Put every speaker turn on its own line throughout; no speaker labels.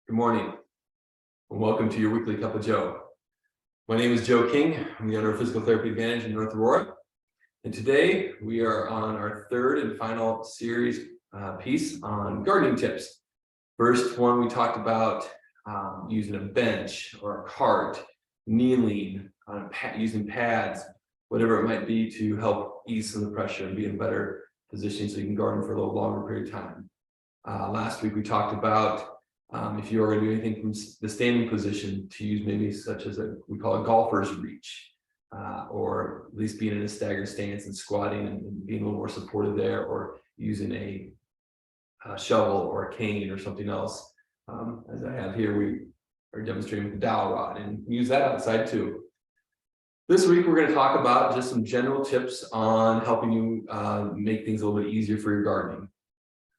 Good morning, and welcome to your weekly cup of Joe. My name is Joe King. I'm the owner of Physical Therapy Advantage in North Aurora. And today we are on our third and final series piece on gardening tips. First one, we talked about using a bench or a cart, kneeling, using pads, whatever it might be to help ease some of the pressure and be in a better position so you can garden for a little longer period of time. Last week we talked about if you are going to do anything from the standing position to use maybe such as we call a golfer's reach, or at least being in a staggered stance and squatting and being a little more supported there, or using a shovel or a cane or something else. As I have here, we are demonstrating with the dowel rod and use that outside too. This week, we're going to talk about just some general tips on helping you make things a little bit easier for your gardening.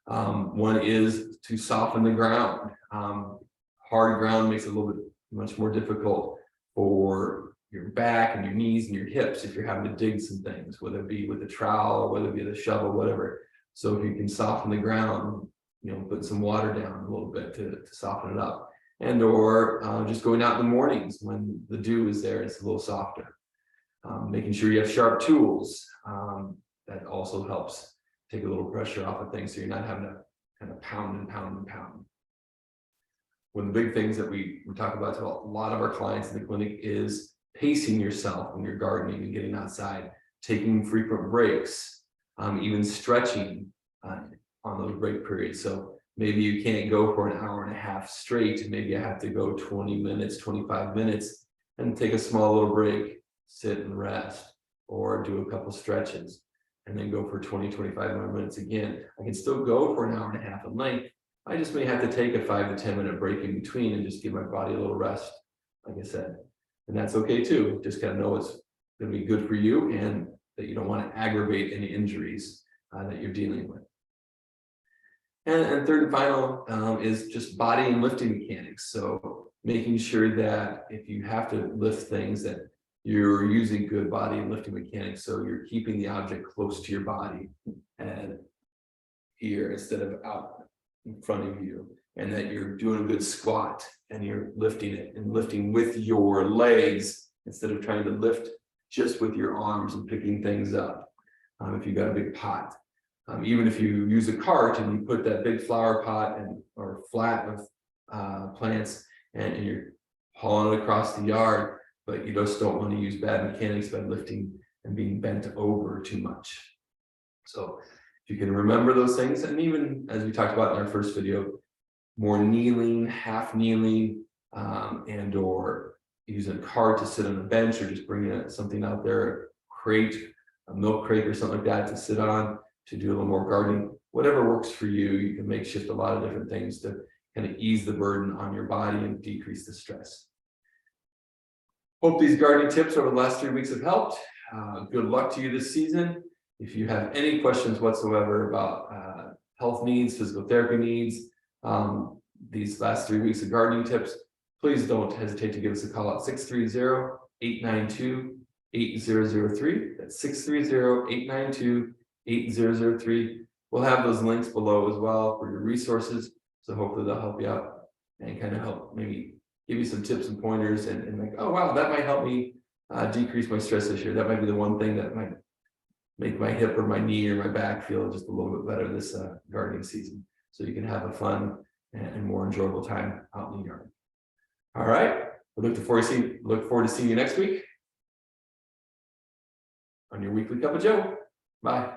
One is to soften the ground. Hard ground makes it a little bit much more difficult for your back and your knees and your hips if you're having to dig some things, whether it be with a trowel, whether it be the shovel, whatever. So if you can soften the ground, put some water down a little bit to soften it up, and or just going out in the mornings when the dew is there, it's a little softer. Making sure you have sharp tools, that also helps take a little pressure off of things so you're not having to kind of pound and pound and pound. One of the big things that we talk about to a lot of our clients in the clinic is pacing yourself when you're gardening and getting outside, taking frequent breaks, even stretching on those break periods. So maybe you can't go for an hour and a half straight. Maybe I have to go 20 minutes, 25 minutes and take a small little break, sit and rest, or do a couple stretches, and then go for 20, 25 more minutes again. I can still go for an hour and a half in length. I just may have to take a 5 to 10 minute break in between and just give my body a little rest, like I said. And that's okay too. Just gotta know it's gonna be good for you and that you don't want to aggravate any injuries that you're dealing with. And third and final is just body and lifting mechanics. So making sure that if you have to lift things, that you're using good body and lifting mechanics. So you're keeping the object close to your body and here instead of out in front of you, and that you're doing a good squat and you're lifting it and lifting with your legs instead of trying to lift just with your arms and picking things up. If you've got a big pot, even if you use a cart and you put that big flower pot or flat with plants and you're hauling it across the yard, but you just don't want to use bad mechanics by lifting and being bent over too much. So if you can remember those things, and even as we talked about in our first video, more kneeling, half kneeling, and or using a cart to sit on a bench, or just bringing something out there, a milk crate or something like that to sit on to do a little more gardening. Whatever works for you, you can makeshift a lot of different things to kind of ease the burden on your body and decrease the stress. Hope these gardening tips over the last 3 weeks have helped. Good luck to you this season. If you have any questions whatsoever about health needs, physical therapy needs, these last 3 weeks of gardening tips, please don't hesitate to give us a call at 630-892-8003. That's 630-892-8003. We'll have those links below as well for your resources. So hopefully they'll help you out and kind of help maybe give you some tips and pointers and like, oh, wow, that might help me decrease my stress this year. That might be the one thing that might make my hip or my knee or my back feel just a little bit better this gardening season. So you can have a fun and more enjoyable time out in the yard. All right. We look forward to seeing you next week on your weekly cup of Joe. Bye.